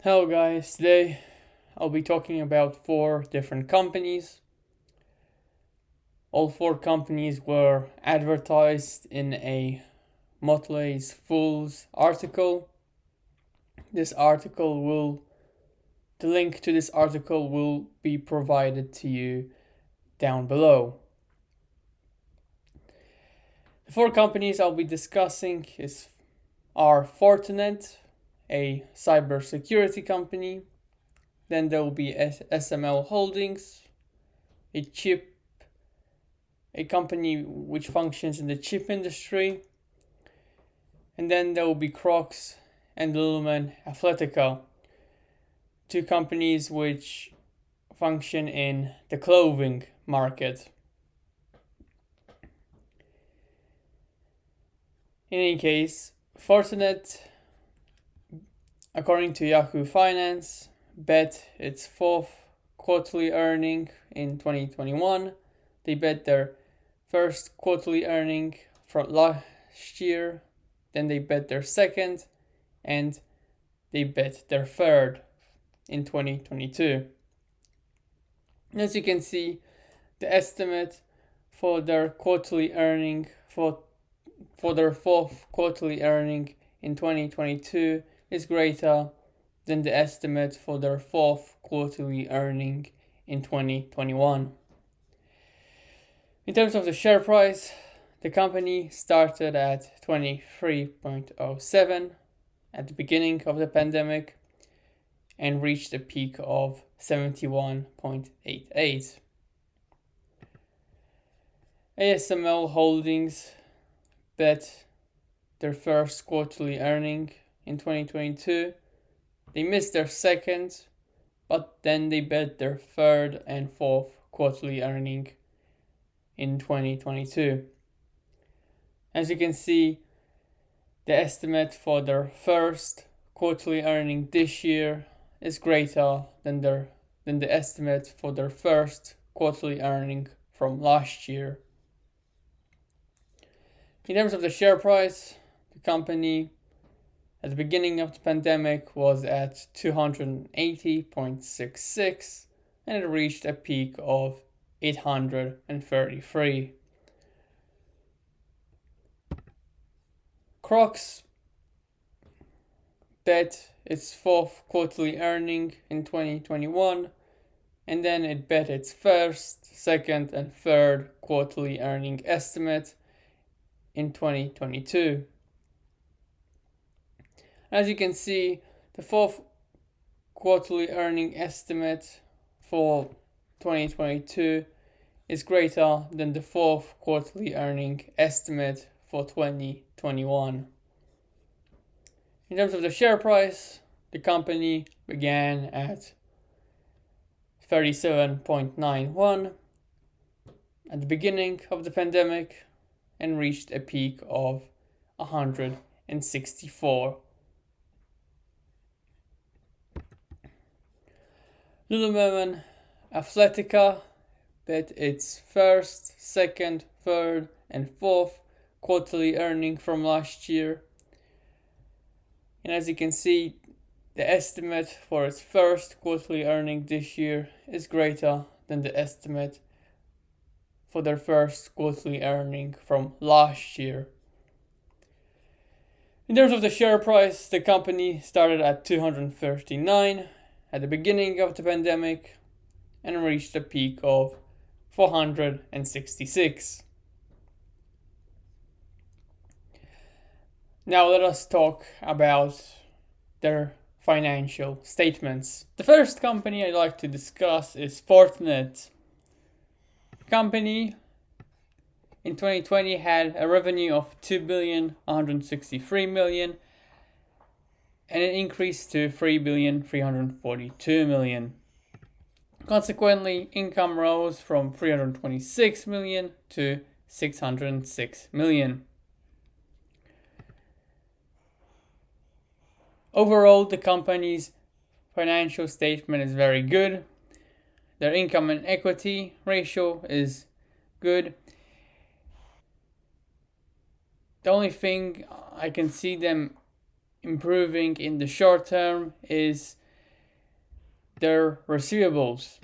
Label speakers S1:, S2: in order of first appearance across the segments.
S1: Hello guys, today I'll be talking about 4 different companies. All 4 companies were advertised in a Motley's Fools article. The link to this article will be provided to you down below. The 4 companies I'll be discussing are Fortinet, a cybersecurity company. Then there will be Asml Holdings, a company which functions in the chip industry. And then there will be Crocs and Lululemon Athletica, 2 companies which function in the clothing market. In any case, Fortinet, according to Yahoo Finance, bet its 4th quarterly earning in 2021. They bet their first quarterly earning from last year, then they bet their second, and they bet their third in 2022. As you can see, the estimate for their quarterly earning for their 4th quarterly earning in 2022 is greater than the estimate for their 4th quarterly earning in 2021. In terms of the share price, the company started at 23.07 at the beginning of the pandemic and reached a peak of 71.88. Asml Holdings bet their first quarterly earning in 2022. They missed their second, but then they bet their third and 4th quarterly earning in 2022. As you can see, the estimate for their first quarterly earning this year is greater than the estimate for their first quarterly earning from last year. In terms of the share price, the company at the beginning of the pandemic was at 280.66 and it reached a peak of 833. Crocs bet its 4th quarterly earning in 2021 and then it bet its first, second, and third quarterly earning estimate in 2022. As you can see, the 4th quarterly earning estimate for 2022 is greater than the 4th quarterly earning estimate for 2021. In terms of the share price, the company began at 37.91 at the beginning of the pandemic and reached a peak of 164. Lululemon Athletica bet its first, second, third, and 4th quarterly earning from last year. And as you can see, the estimate for its first quarterly earning this year is greater than the estimate for their first quarterly earning from last year. In terms of the share price, the company started at 239 at the beginning of the pandemic and reached a peak of 466. Now let us talk about their financial statements. The first company I'd like to discuss is Fortinet. The company in 2020 had a revenue of $2,163,000,000 and it increased to $3,342,000,000. Consequently, income rose from $326 million to $606 million. Overall, the company's financial statement is very good. Their income and equity ratio is good. The only thing I can see them improving in the short term is their receivables.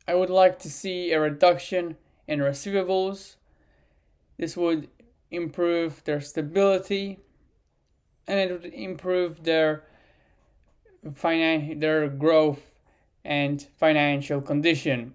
S1: I would like to see a reduction in receivables. This would improve their stability, and it would improve their growth and financial condition.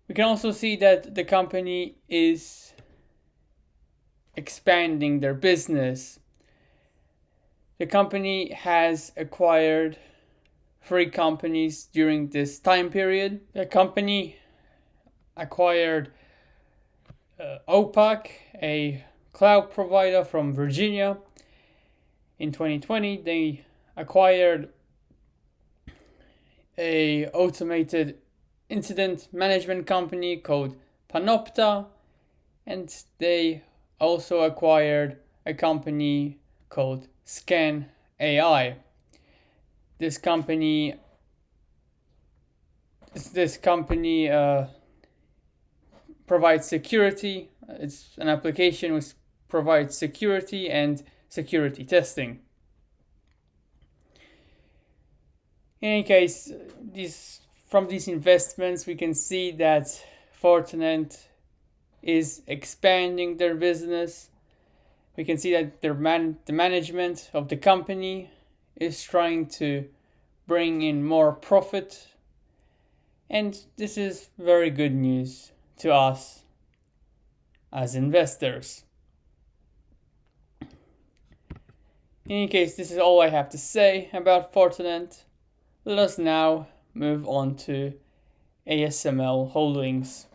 S1: We can also see that the company is expanding their business. The company has acquired 3 companies during this time period. The company acquired OPAC, a cloud provider from Virginia. In 2020, they acquired a automated incident management company called Panopta, and they also acquired a company called Scan AI. This company provides security. It's an application which provides security and security testing. In any case, from these investments, we can see that Fortinet is expanding their business. We can see that the management of the company is trying to bring in more profit, and this is very good news to us as investors. In any case, this is all I have to say about Fortinet. Let us now move on to Asml Holdings.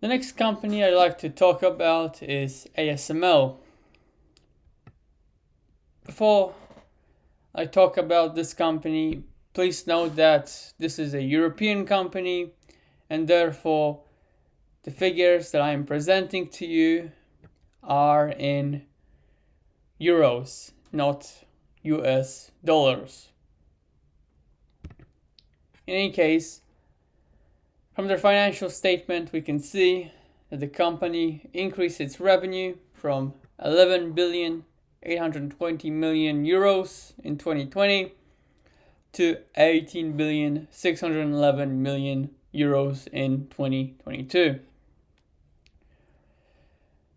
S1: The next company I'd like to talk about is Asml. Before I talk about this company, please note that this is a European company, and therefore the figures that I am presenting to you are in euros, not US dollars. In any case, from their financial statement, we can see that the company increased its revenue from 11,820,000,000 euros in 2020 to 18,611,000,000 euros in 2022.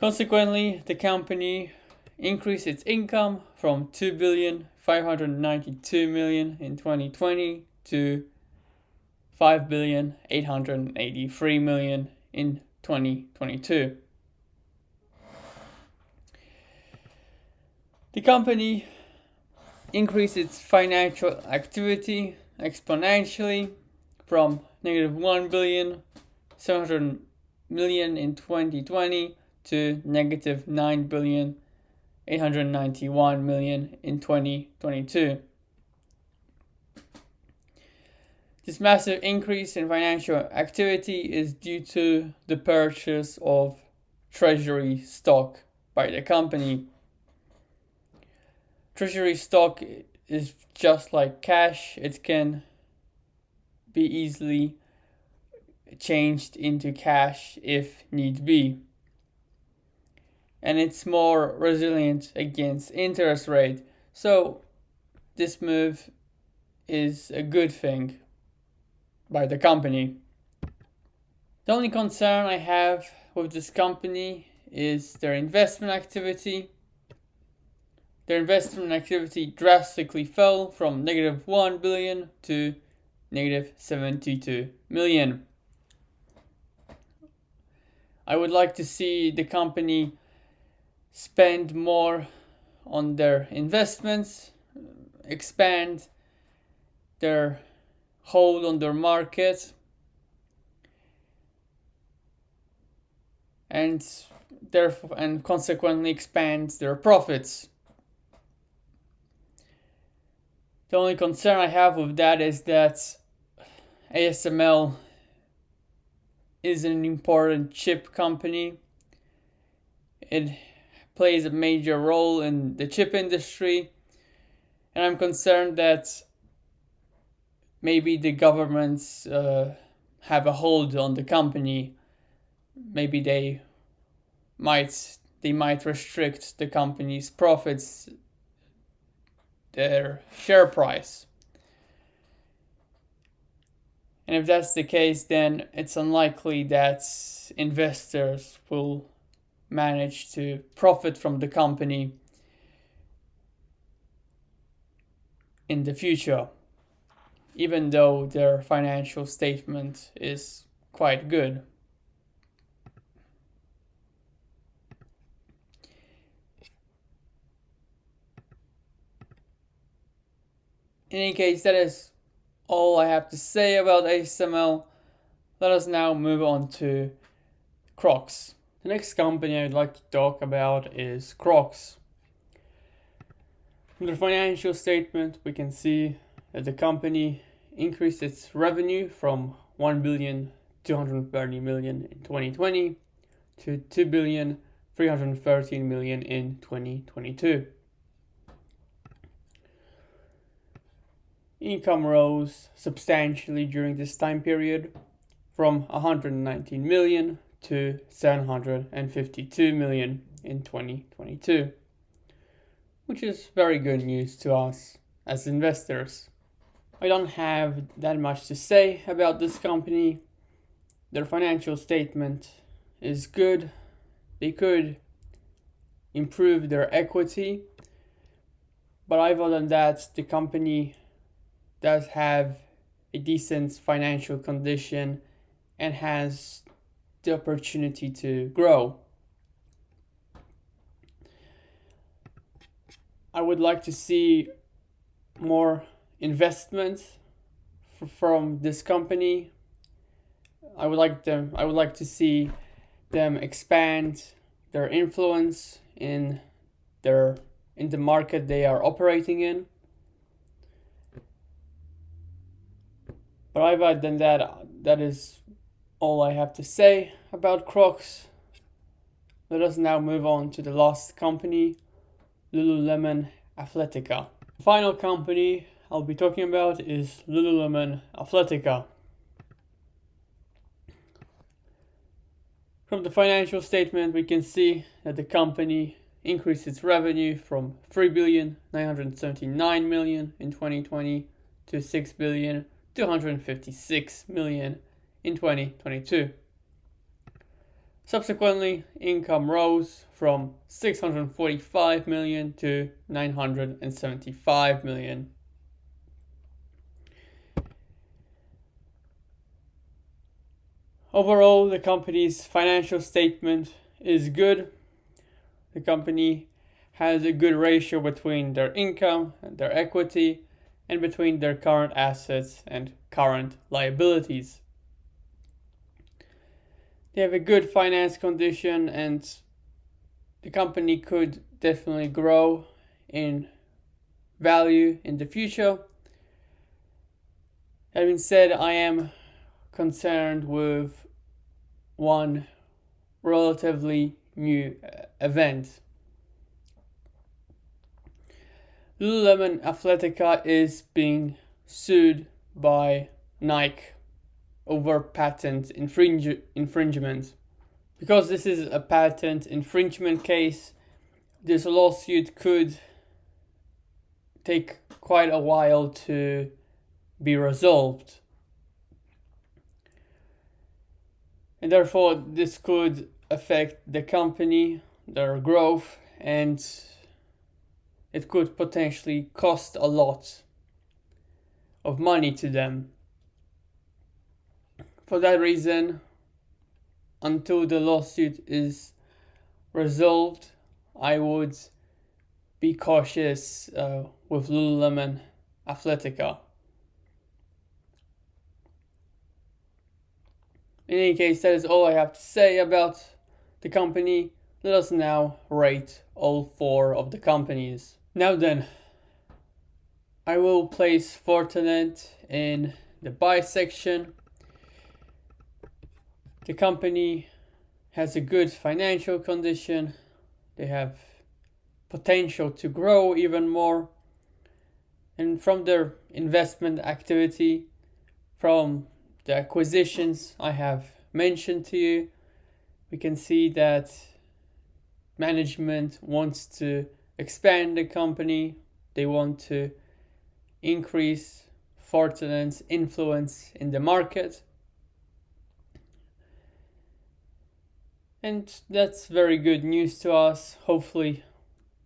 S1: Consequently, the company increased its income from 2,592,000,000 in 2020 to 5,883,000,000 in 2022. The company increased its financial activity exponentially from negative 1,700,000,000 in 2020 to negative 9,891,000,000 in 2022. This massive increase in financial activity is due to the purchase of treasury stock by the company. Treasury stock is just like cash. It can be easily changed into cash if need be. And it's more resilient against interest rate. So this move is a good thing by the company. The only concern I have with this company is their investment activity. Their investment activity drastically fell from negative 1 billion to negative 72 million. I would like to see the company spend more on their investments, expand their hold on their market, and consequently expand their profits. The only concern I have with that is that Asml is an important chip company. It plays a major role in the chip industry, and I'm concerned that maybe the governments have a hold on the company. Maybe they might restrict the company's profits their share price. And if that's the case, then it's unlikely that investors will manage to profit from the company in the future, even though their financial statement is quite good. In any case, that is all I have to say about Asml. Let us now move on to Crocs. The next company I'd like to talk about is Crocs. From the financial statement, we can see that the company increased its revenue from 1,230 million in 2020 to 2,313 million in 2022. Income rose substantially during this time period from 119 million to 752 million in 2022, which is very good news to us as investors. I don't have that much to say about this company. Their financial statement is good. They could improve their equity, but other than that, the company does have a decent financial condition and has the opportunity to grow. I would like to see more investment from this company. I would like to see them expand their influence in the market they are operating in. But other than that, that is all I have to say about Crocs. Let us now move on to the last company, Lululemon Athletica. The final company I'll be talking about is Lululemon Athletica. From the financial statement, we can see that the company increased its revenue from 3,979 million in 2020 to 6,256 million in 2022. Subsequently, income rose from 645 million to 975 million. Overall, the company's financial statement is good. The company has a good ratio between their income and their equity, and between their current assets and current liabilities. They have a good finance condition, and the company could definitely grow in value in the future. That being said, I am concerned with one relatively new event. Lululemon Athletica is being sued by Nike over patent infringement. Because this is a patent infringement case, this lawsuit could take quite a while to be resolved. And therefore, this could affect the company, their growth, and it could potentially cost a lot of money to them. For that reason, until the lawsuit is resolved, I would be cautious with Lululemon Athletica. In any case, that is all I have to say about the company. Let us now rate all 4 of the companies. Now then, I will place Fortinet in the buy section. The company has a good financial condition. They have potential to grow even more. And from their investment activity, from the acquisitions I have mentioned to you, we can see that management wants to expand the company. They want to increase Fortinet's influence in the market. And that's very good news to us. Hopefully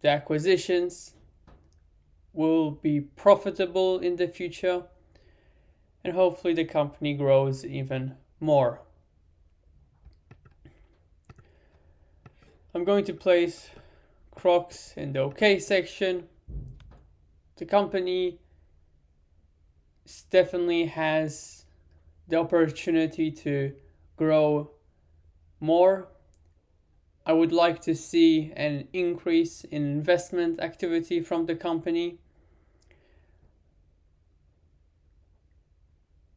S1: the acquisitions will be profitable in the future, and hopefully the company grows even more. I'm going to place Crocs in the OK section. The company definitely has the opportunity to grow more. I would like to see an increase in investment activity from the company.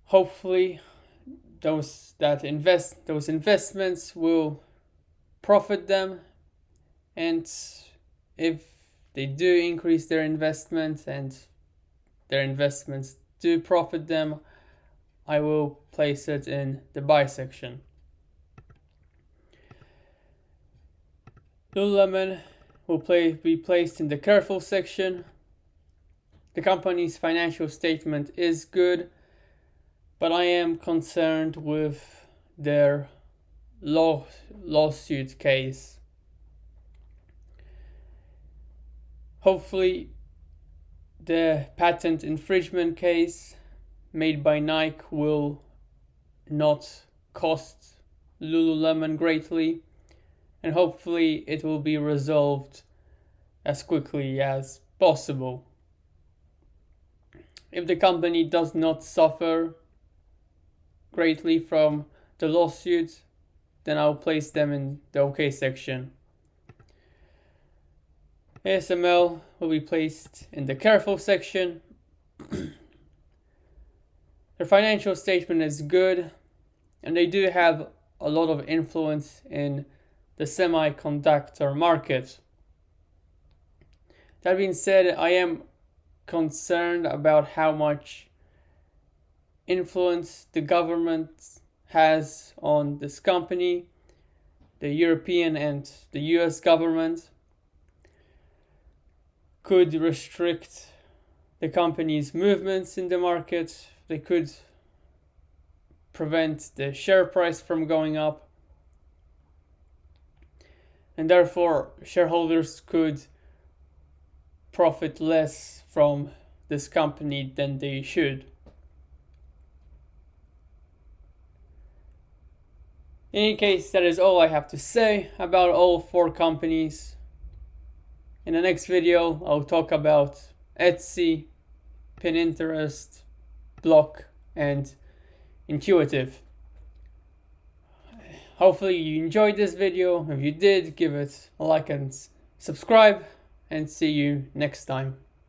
S1: Hopefully those investments will profit them, and if they do increase their investment and their investments do profit them, I will place it in the buy section. Lululemon will be placed in the careful section. The company's financial statement is good, but I am concerned with their lawsuit case. Hopefully the patent infringement case made by Nike will not cost Lululemon greatly, and hopefully it will be resolved as quickly as possible. If the company does not suffer greatly from the lawsuit, then I'll place them in the OK section. Asml will be placed in the careful section. Their financial statement is good, and they do have a lot of influence in the semiconductor market. That being said, I am concerned about how much influence the government has on this company. The European and the US government could restrict the company's movements in the market. They could prevent the share price from going up, and therefore shareholders could profit less from this company than they should. In any case, that is all I have to say about all 4 companies. In the next video, I'll talk about Etsy, Pinterest, Block, and Intuitive. Hopefully you enjoyed this video. If you did, give it a like and subscribe, and see you next time.